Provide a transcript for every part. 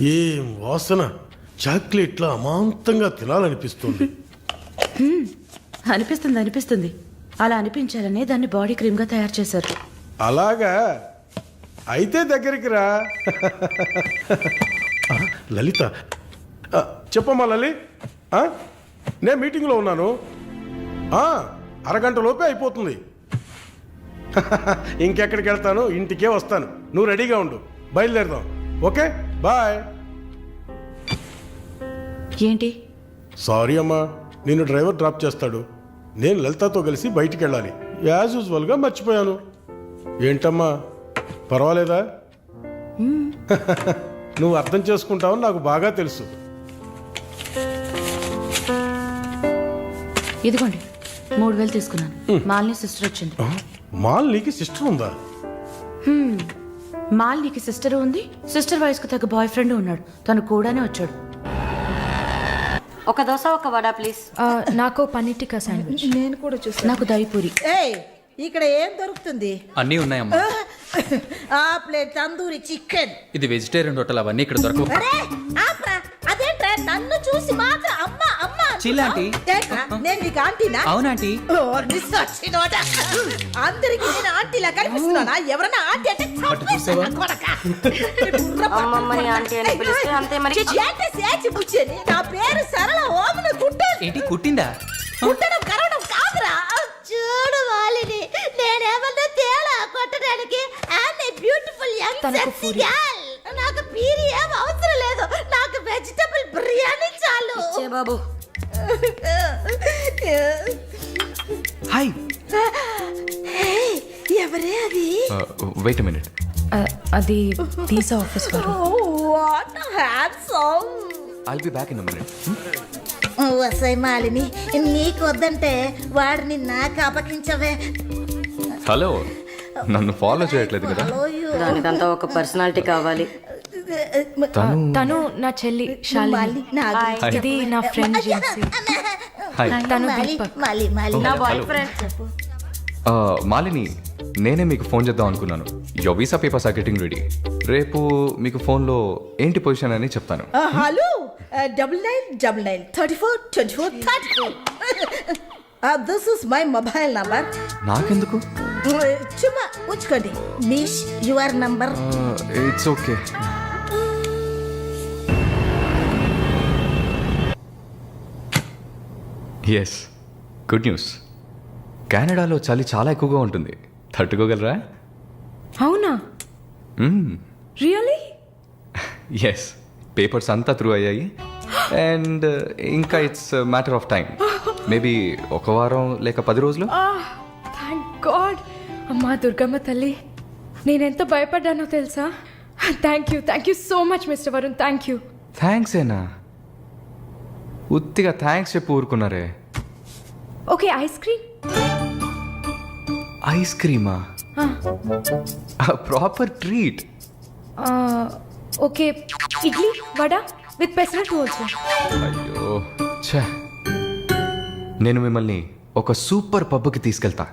ఏం వాసన, చాక్లెట్లా అమాంతంగా తినాలనిపిస్తుంది. అనిపిస్తుంది. అలా అనిపించాలనే దాన్ని బాడీ క్రీమ్గా తయారు చేశారు. అలాగా అయితే దగ్గరికి రా. లలిత, చెప్పమ్మా లలి. నేను మీటింగ్లో ఉన్నాను. అరగంట లోపే అయిపోతుంది. ఇంకెక్కడికి వెళ్తాను, ఇంటికే వస్తాను. నువ్వు రెడీగా ఉండు, బయలుదేరదాం. Okay, bye. ఏంటి? సారీ అమ్మా, నేను డ్రైవర్ డ్రాప్ చేస్తాడు. నేను లలితతో కలిసి బయటికి వెళ్ళాలి. యాజ్ యూజువల్గా మర్చిపోయాను. ఏంటమ్మా, పర్వాలేదా? నువ్వు అర్థం చేసుకుంటావని నాకు బాగా తెలుసు. ఇదిగోండి 3000 తీసుకున్నాను. మాలిని సిస్టర్ వచ్చింది. మాలినికి సిస్టర్ ఉందా? మాలినికి సిస్టర్ ఉంది. సిస్టర్ వయసుకు తగ్గ బాయ్ ఫ్రెండ్ ఉన్నాడు. తను కూడానే వచ్చాడు. ఒక దోశ ఒక వడ ప్లీజ్. నాకు పన్నీర్ టిక్కా శాండ్విచ్. నేను కూడా చూసాను. నాకు దహిపూరి. ఏయ్, ఇక్కడ ఏం దొరుకుతుంది? అన్నీ ఉన్నాయమ్మా. ఆ ప్లేట్ తందూరి చికెన్. ఇది వెజిటేరియన్ హోటల్, అవన్నీ ఇక్కడ దొరకవు. అరే ఆప్రా, అదేంట్రా నన్ను చూసి మాత్రం అమ్మ అమ్మ చిల్లాంటి. ఏంట్రా, నేను నీకు ఆంటీనా? అవునాంటీ. ఓ నిస్సచ్చినోడ. అందరికి నేను ఆంటీలా కనిపిస్తున్నానా? ఎవరన్నా ఆంటీ అంటే చంపేస్తాను కొడకా. అమ్మమ్మని ఆంటీ అని పిలిస్తే అంతే మరి. ఏంటి సేచి బుచ్చేని? నా పేరు సరళ ఓమన కుట్టే. ఏంటి కుట్టిందా? కుట్టడం కరవడం కాదురా. చూడు వాలిని, నేనేమన్నా తేడా కొట్టడానికి. I'm a beautiful young sexy girl. నాకు పీరి ఏం అవసరం లేదు. నాకు వెజిటబుల్ బిర్యానీ చాలు. చే బాబు. హాయ్. ఎవరే అది? Wait a minute. అది వీసా ఆఫీస్ వారు. What handsome. I'll be back in a minute. వసై మాలిని, నీకు వద్దంటే వాడిని నాకు అపకించవే. హలో, నన్ను ఫాలో చేయట్లేదు కదా? దానికంతా ఒక పర్సనాలిటీ కావాలి. తను నా చెల్లి శాలిని. ఇది నా ఫ్రెండ్ జిన్సీ. తను దీపక్. నా బాయ్ ఫ్రెండ్. మాలిని, నేనే మీకు ఫోన్ చేద్దాం అనుకున్నాను. Your visa papers are getting ready. రేపు మీకు ఫోన్లో ఏంటి పొజిషన్ అని చెప్తాను. Hello, 9999 34 24 34. This is my mobile number. నాకెందుకు? చుమ్మా ఉంచుకోండి. Miss your number. It's okay. Yes, good news. కెనడాలో చలి చాలా ఎక్కువగా ఉంటుంది. తట్టుకోగలరా? అవునా? రియల్లీ? ఎస్, పేపర్స్ అంతా త్రూ అయ్యాయి. అండ్ ఇంకా it's matter of time. Maybe ఒక వారం లేక 10 రోజులు. Thank God. అమ్మా దుర్గమ్మ తల్లి, నేనెంత భయపడ్డానో తెలుసా? Thank you so much mister Varun. Thank you. Thanks ఏనా? ఉత్తిగా థ్యాంక్స్ చెప్పి ఊరుకున్నారే. Okay, ice cream. ఐస్ క్రీమా? Proper treat. Okay, idli vada with pesarattu also. అయ్యో ఛే, నేను మిమ్మల్ని ఒక సూపర్ పబ్కి తీసుకెళ్తా.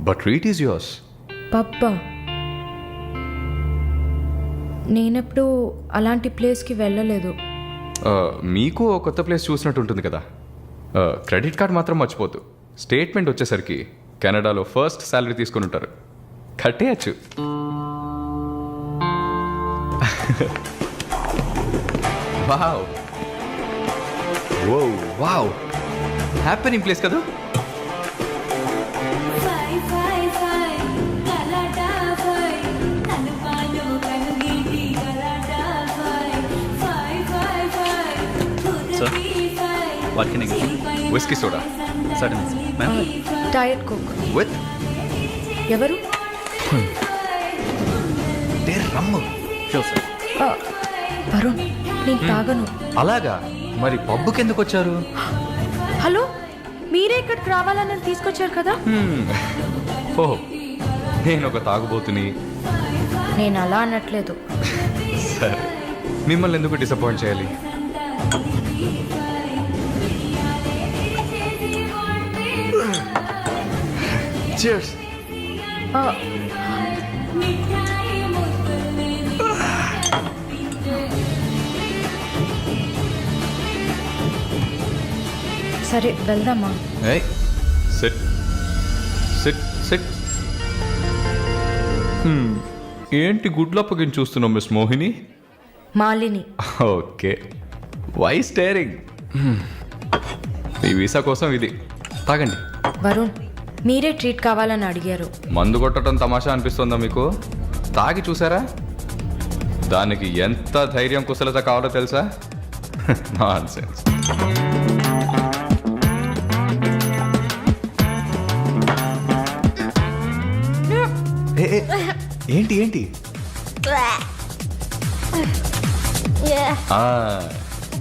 But treat is yours. Pabba? నేనెప్పుడు అలాంటి ప్లేస్కి వెళ్ళలేదు. మీకు ఒక కొత్త ప్లేస్ చూసినట్టు ఉంటుంది కదా. క్రెడిట్ కార్డ్ మాత్రం మర్చిపోద్దు. స్టేట్మెంట్ వచ్చేసరికి కెనడాలో ఫస్ట్ శాలరీ తీసుకుని ఉంటారు. కట్టేయచ్చు. వావ్, ఓ వావ్, హ్యాపెనింగ్ ప్లేస్ కదా. What can I get you? Whisky soda. Certainly, ma'am. Diet coke. With ఎవరు? రమ్ము. Sure, sir. వరుణ్, నేను తాగను. అలాగా? మరి పబ్బుకి ఎందుకు వచ్చారు? హలో, మీరే ఇక్కడికి రావాలని తీసుకొచ్చారు కదా. ఓ, నేను ఒక తాగుబోతుని. నేను అలా అనట్లేదు. సరే, మిమ్మల్ని ఎందుకు డిసప్పాయింట్ చేయాలి? Cheers. సరే వెళ్దామా? ఏయ్ సిట్ సిట్ సిట్. ఏంటి గుడ్లప్పగిని చూస్తున్నావు miss Mohini? Malini. Okay, why staring? ఈ వీసా కోసం ఇది తాగండి. వరుణ్, మీరే ట్రీట్ కావాలని అడిగారు. మందు కొట్టడం తమాషా అనిపిస్తుందా మీకు? తాగి చూసారా? దానికి ఎంత ధైర్యం కుశలత కావాలో తెలుసా? నాన్సెన్స్. ఏంటి ఏంటి?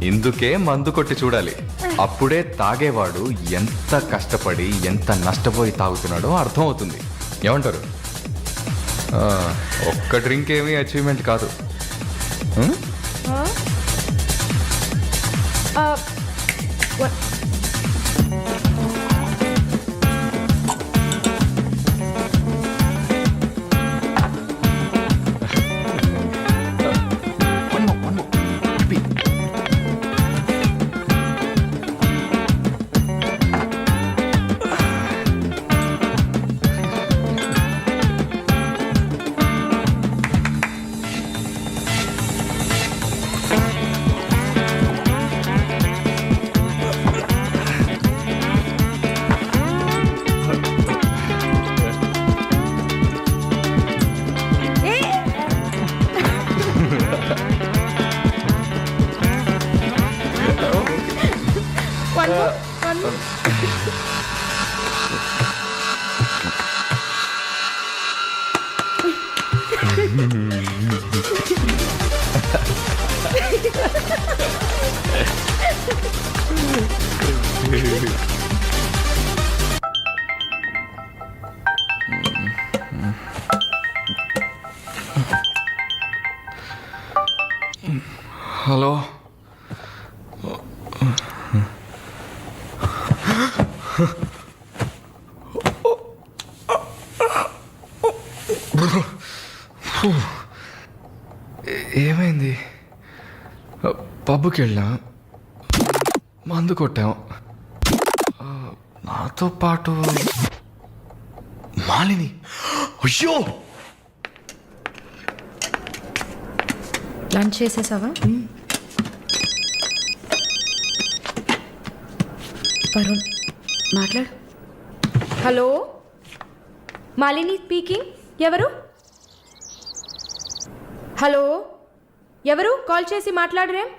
ఇందుకే మందు కొట్టి చూడాలి. అప్పుడే తాగేవాడు ఎంత కష్టపడి ఎంత నష్టపోయి తాగుతున్నాడో అర్థం అవుతుంది. ఏమంటారు? ఒక్క డ్రింక్ ఏమీ అచీవ్మెంట్ కాదు. హలో, ఏమైంది? పబ్కి వెళ్ళాం, మందు కొట్టాం. నాతో పాటు మాలిని. అయ్యో, లంచ్ చేసేసావా? వరుణ్ మాట్లాడు. Hello, Malini speaking. ఎవరు? హలో, ఎవరు? కాల్ చేసి మాట్లాడరేం?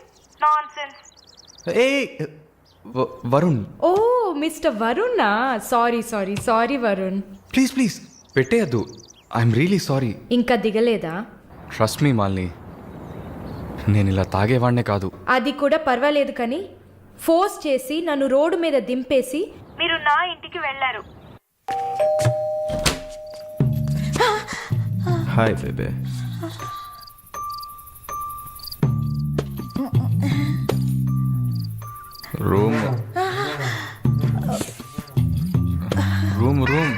ఏ వరుణ్. ఓ మిస్టర్ వరుణా? Sorry sorry sorry Varun. Please please పెట్టేయద్దు. I'm really sorry. ఇంకా దిగలేదా? ట్రస్ట్ మీ మాలిని, నేను ఇలా తాగేవాడినే కాదు. అది కూడా పర్వాలేదు, కానీ ఫోర్స్ చేసి నన్ను రోడ్డు మీద దింపేసి మీరు నా ఇంటికి వెళ్ళారు. Hi baby. Room room room.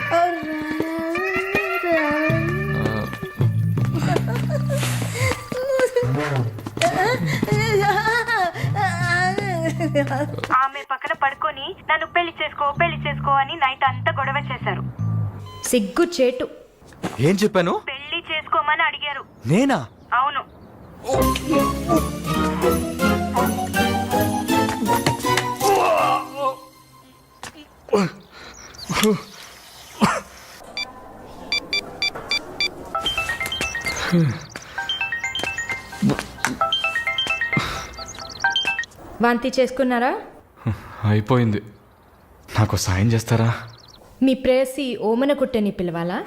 ఆమె పక్కన పడుకొని నన్ను పెళ్లి చేసుకో అని నైట్ అంతా గొడవ చేశారు. సిగ్గు చేటు. ఏం చెప్పాను? పెళ్లి చేసుకోమని అడిగారు. నేనా? అవును. వాంతి చేసుకున్నారా? అయిపోయింది. నాకు సాయం చేస్తారా? మీ ప్రేయసి ఓమన కుట్టని పిలవాలా?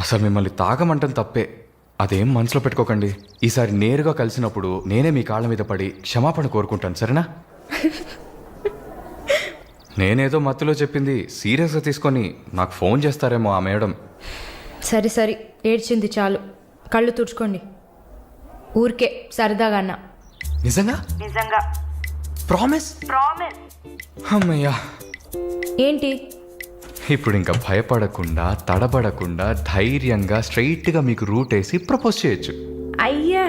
అసలు మిమ్మల్ని తాగమంటం తప్పే. అదేం మనసులో పెట్టుకోకండి. ఈసారి నేరుగా కలిసినప్పుడు నేనే మీ కాళ్ళ మీద పడి క్షమాపణ కోరుకుంటాను, సరేనా? నేనేదో మత్తులో చెప్పింది సీరియస్గా తీసుకొని నాకు ఫోన్ చేస్తారేమో ఆ మేడం. సరే సరే, ఏడ్చింది చాలు. కళ్ళు తుడుచుకోండి. ఊరికే సరదాగా అన్నా. నిజంగా? నిజంగా. ప్రామిస్? ప్రామిస్. అమ్మయ్యా. ఏంటి? ఇప్పుడు ఇంకా భయపడకుండా తడబడకుండా ధైర్యంగా స్ట్రైట్గా మీకు రూట్ వేసి ప్రపోజ్ చేయొచ్చు. అయ్యా,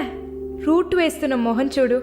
రూట్ వేస్తున్న మొహం చూడు.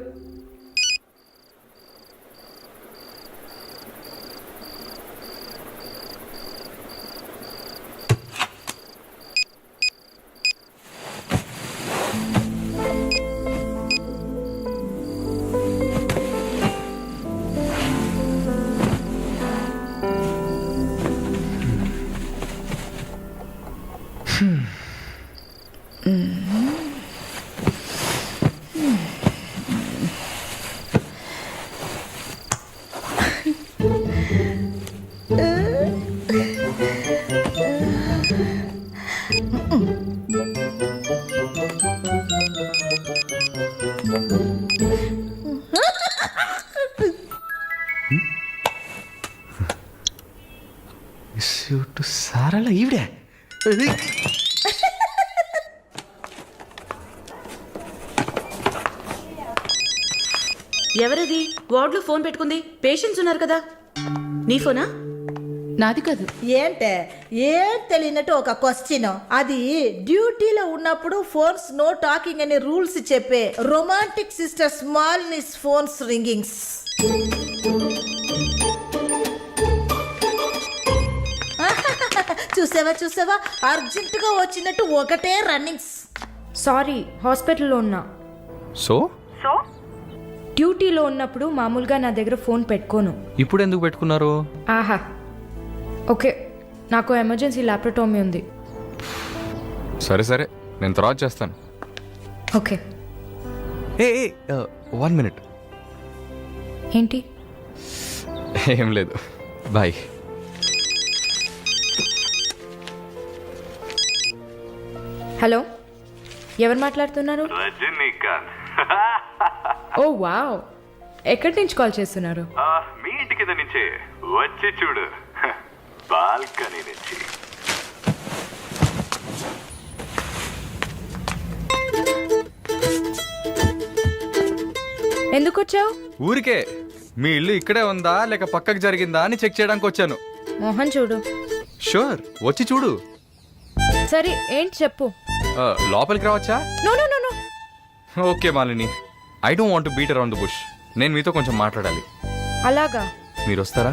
సారాల ఈవిడే ఎవరది వార్డులో ఫోన్ పెట్టుకుంది? పేషెంట్స్ ఉన్నారు కదా. నీ ఫోనా? నాది కాదు. ఏంటే ఏం తెలియనట్టు ఒక క్వశ్చన్. అది డ్యూటీలో ఉన్నప్పుడు ఫోన్స్ నో టాకింగ్ అనే రూల్స్ చెప్పే romantic sister smallness phones ringings. చూసావా అర్జెంటుగా వచ్చినట్టు ఒకటే రన్నింగ్స్. సారీ, హాస్పిటల్లో ఉన్నా. సో సో డ్యూటీలో ఉన్నప్పుడు మామూలుగా నా దగ్గర ఫోన్ పెట్టుకోను. ఇప్పుడు ఎందుకు పెట్టుకున్నారు? ఆహా, ఓకే, నాకు ఎమర్జెన్సీ ల్యాప్రటోమీ ఉంది. సరే సరే, నేను తర్వాత చేస్తాను. ఓకే. ఏ 1 minute. ఏంటి? ఏం లేదు, బాయ్. హలో, ఎవరు మాట్లాడుతున్నారు? రజనీకాంత్. ఓ వావ్, ఎక్కడి నుంచి కాల్ చేస్తున్నారు? మీ ఇంటి కింద నుంచే వచ్చి చూడు, బాల్కనీ నుంచి. ఎందుకు వచ్చావు? ఊరికే మీ ఇల్లు ఇక్కడే ఉందా లేక పక్కకు జరిగిందా అని చెక్ చేయడానికి వచ్చాను. మోహన్ చూడు. షూర్, వచ్చి చూడు. సరే, ఏంటి చెప్పు. లోపలికి రావచ్చా? No no no no. Okay Malini, I don't want to beat around the bush. నేను మీతో కొంచెం మాట్లాడాలి. అలాగా? మీరు వస్తారా?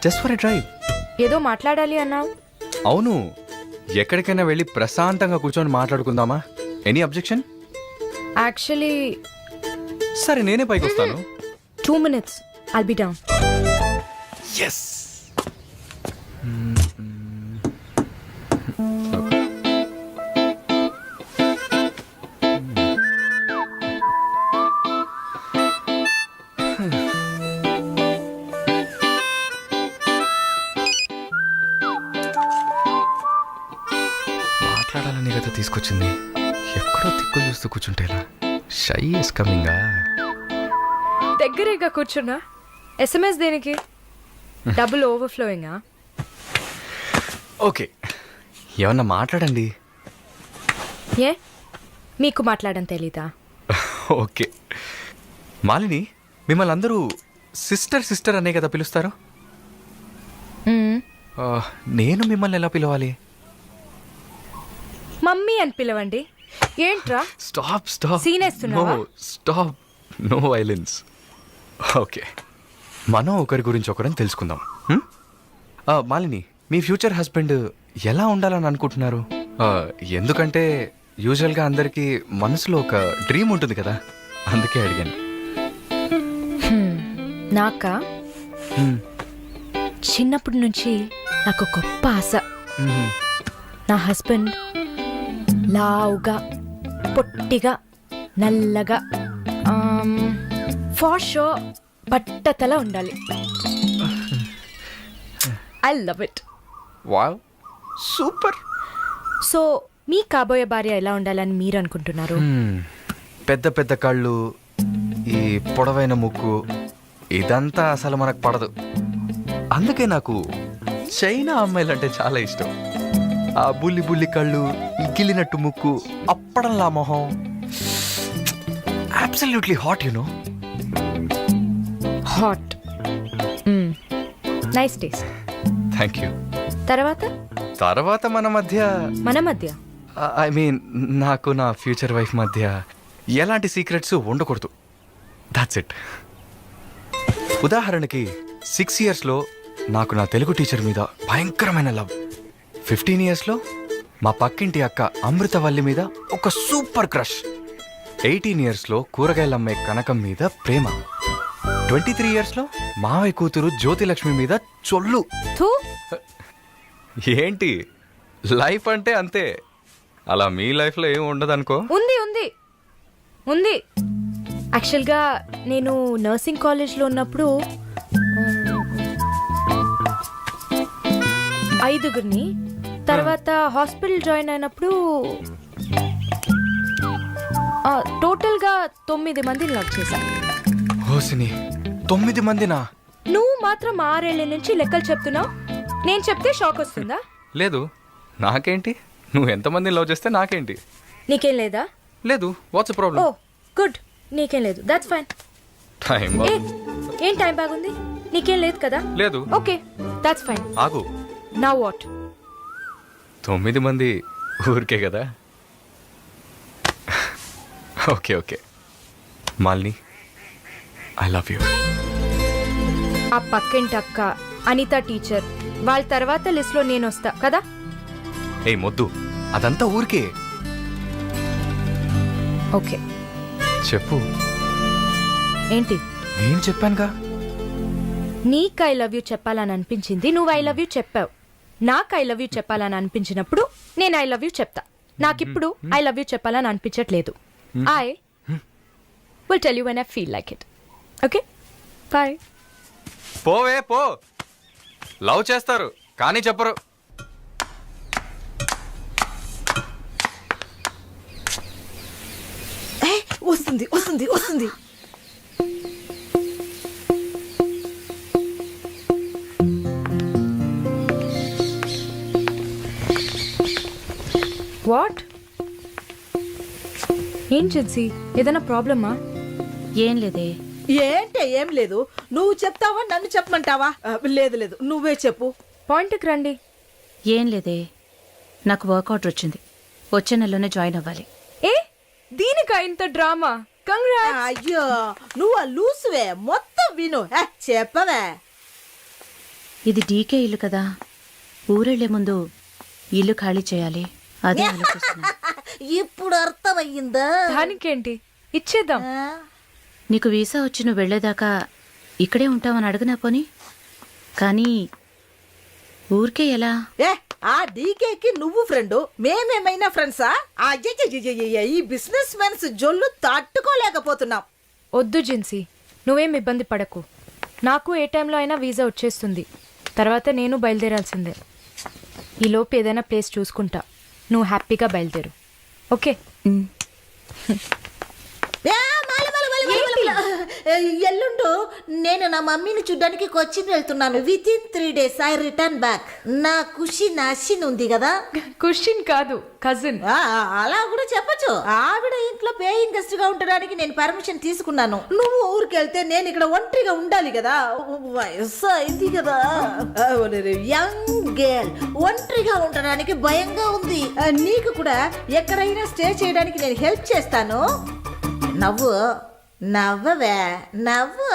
Just for a drive. ఏదో మాట్లాడాలి అన్నావు. అవును, ఎక్కడికైనా వెళ్ళి ప్రశాంతంగా కూర్చొని మాట్లాడుకుందామా? Any objection? యాక్చువల్లీ సరే, నేనే పైకి వస్తాను. 2 minutes, I'll be down. Yes. మాట్లాడాలని కదా తీసుకొచ్చింది. ఎక్కడో తిక్కులు చూస్తూ కూర్చుంటేలా. Shy is కమింగా. దగ్గరేగా కూర్చున్నా. SMS దేనికి? డబుల్ ఓవర్ఫ్లోయింగా? ఓకే, ఏమన్నా మాట్లాడండి. ఏ, మీకు మాట్లాడడం తెలీదా? ఓకే మాలిని, మిమ్మల్ని అందరూ సిస్టర్ సిస్టర్ అనే కదా పిలుస్తారు. నేను మిమ్మల్ని ఎలా పిలవాలి? మమ్మీ అని పిలవండి. ఏంట్రా? Stop stop. Scene వేస్తున్నావా? Stop, no violence. ఓకే, మనం ఒకరి గురించి ఒకరని తెలుసుకుందాం. మాలిని, మీ ఫ్యూచర్ హస్బెండ్ ఎలా ఉండాలని అనుకుంటున్నారు? ఎందుకంటే యూజువల్గా అందరికీ మనసులో ఒక డ్రీమ్ ఉంటుంది కదా, అందుకే అడిగాను. నాకా? చిన్నప్పటి నుంచి నాకు గొప్ప ఆశ. నా హస్బెండ్ లావుగా, పొట్టిగా, నల్లగా, ఫార్ షో బట్టతల ఉండాలి. I love it. Wow, super. So మీ కాబోయే భార్య ఎలా ఉండాలని మీరు అనుకుంటున్నారు? పెద్ద పెద్ద కళ్ళు, ఈ పొడవైన ముక్కు, ఇదంతా అసలు మనకు పడదు. అందుకే నాకు చైనా అమ్మాయిలంటే చాలా ఇష్టం. ఆ బుల్లి బుల్లి కళ్ళు, ఈ గిల్లినట్టు ముక్కు, అప్పడంలా మొహం. Absolutely hot, you know. Hot. Nice taste. Thank you. తర్వాత మన మధ్య ఐ మీన్ నాకు నా ఫ్యూచర్ వైఫ్ మధ్య ఎలాంటి సీక్రెట్స్ ఉండకూడదు. That's it. ఉదాహరణకి 6 yearsలో నాకు నా తెలుగు టీచర్ మీద భయంకరమైన లవ్. 15 yearsలో మా పక్కింటి అక్క అమృతవల్లి మీద ఒక సూపర్ క్రష్. 18 yearsలో కూరగాయలమ్మే కనకం మీద ప్రేమ. 23 yearsలో మావయ్య కూతురు జ్యోతిలక్ష్మి మీద చొల్లు. థూ. ఏంటి, లైఫ్ అంటే అంతే. అలా మీ లైఫ్లో ఏమి ఉండదు అనుకో. ఉంది ఉంది ఉంది. యాక్చువల్గా నేను నర్సింగ్ కాలేజ్లో ఉన్నప్పుడు 5గురిని, తర్వాత హాస్పిటల్ జాయిన్ అయినప్పుడు టోటల్గా 9 మందిని లవ్ చేశాను. హోసిని 9 మందినా? నువ్వు మాత్రం 6 ఏళ్ల నుంచి లెక్కలు చెప్తున్నావు. నేను చెప్తే షాక్ వస్తుందా? లేదు, నాకేంటి, నువ్వు ఎంతమందిని లవ్ చేస్తే నాకేంటి. నీకేం లేదా? లేదు. వాట్స్ ఓ ప్రాబ్లం? గుడ్, నీకేం లేదు, దట్స్ ఫైన్. టైం ఏ ఏం టైం బాగుంది? నీకేం లేదు కదా? లేదు. Okay, that's fine. ఆగు. Now what? 9 మంది ఊరికే కదా. Okay okay Malini, I love you. ఆ పక్కింటి అక్క, అనిత టీచర్, వాళ్ళ తర్వాత లిస్ట్లో నేను వస్తా కదా. ఏ మొద్దు, అదంతా ఊరికే. ఓకే చెప్పు. ఏంటి? నేను చెప్పానుగా. నీకు ఐ లవ్ యూ చెప్పాలని అనిపించింది, నువ్వు ఐ లవ్ యూ చెప్పావు. నాకు ఐ లవ్ యూ చెప్పాలని అనిపించినప్పుడు నేను ఐ లవ్ యూ చెప్తా. నాకిప్పుడు ఐ లవ్ యూ చెప్పాలని అనిపించట్లేదు. I will tell you when I feel like it. Okay bye. పోవే పో. లవ్ చేస్తారు కానీ చెప్పరు. వస్తుంది వస్తుంది వస్తుంది. వాట్? ఏం జిన్సీ, ఏదైనా ప్రాబ్లమా? ఏం లేదే. ఏంటే ఏం లేదు, నువ్వు చెప్తావా నన్ను చెప్పమంటావా? లేదు లేదు, నువ్వే చెప్పు. పాయింట్కి రండి. ఏం లేదే, నాకు వర్క్ ఆర్డర్ వచ్చింది. వచ్చే నెలలోనే జాయిన్ అవ్వాలి. ఏ దీనికా ఇంత డ్రామా? కంగ్రాట్స్. అయ్యో నువ్వు ఆ లూసువే, మొత్తం విను. చెప్పవే. ఇది డీకే ఇల్లు కదా, ఊరెళ్లే ముందు ఇల్లు ఖాళీ చేయాలి, అదే ఆలోచిస్తున్నా. ఇప్పుడు అర్థమయ్యిందా? దానికేంటి, ఇచ్చేద్దాం. నీకు వీసా వచ్చి నువ్వు వెళ్లేదాకా ఇక్కడే ఉంటావని అడగనా పోని. కానీ ఊరికే ఎలా? ఆ డీకేకి నువ్వు ఫ్రెండ్, మేమేమైనా ఫ్రెండ్సా? అయ్యయ్యయ్యయ్య, ఈ బిజినెస్ మెన్స్ జొల్లు తట్టుకోలేకపోతున్నాం. వద్దు జిన్సీ, నువ్వేం ఇబ్బంది పడకు. నాకు ఏ టైంలో అయినా వీసా వచ్చేస్తుంది. తర్వాత నేను బయలుదేరాల్సిందే. ఈలోపు ఏదైనా ప్లేస్ చూసుకుంటా, నువ్వు హ్యాపీగా బయలుదేరు. ఓకే? ఎల్లుండు నేను నా మమ్మీని చూడ్డానికి కొచ్చిన్ వెళ్తున్నాను. With in 3 days I return back. నా ఖుషి నాశిన్ ఉంది కదా. క్వశ్చన్ కాదు, కజిన్. అలా కూడా చెప్పచ్చు. ఆవిడ ఇంట్లో పేయింగ్ గెస్ట్ గా ఉండడానికి నేను పర్మిషన్ తీసుకున్నాను. నువ్వు ఊరికి వెళ్తే నేను ఇక్కడ ఒంటరిగా ఉండాలి కదా. వయస్సు అయింది కదా. యంగ్ గర్ల్, ఒంటరిగా ఉండడానికి భయంగా ఉంది. నీకు కూడా ఎక్కడైనా స్టే చేయడానికి నేను హెల్ప్ చేస్తాను. నవ్వు నవ్వవే, నవ్వు.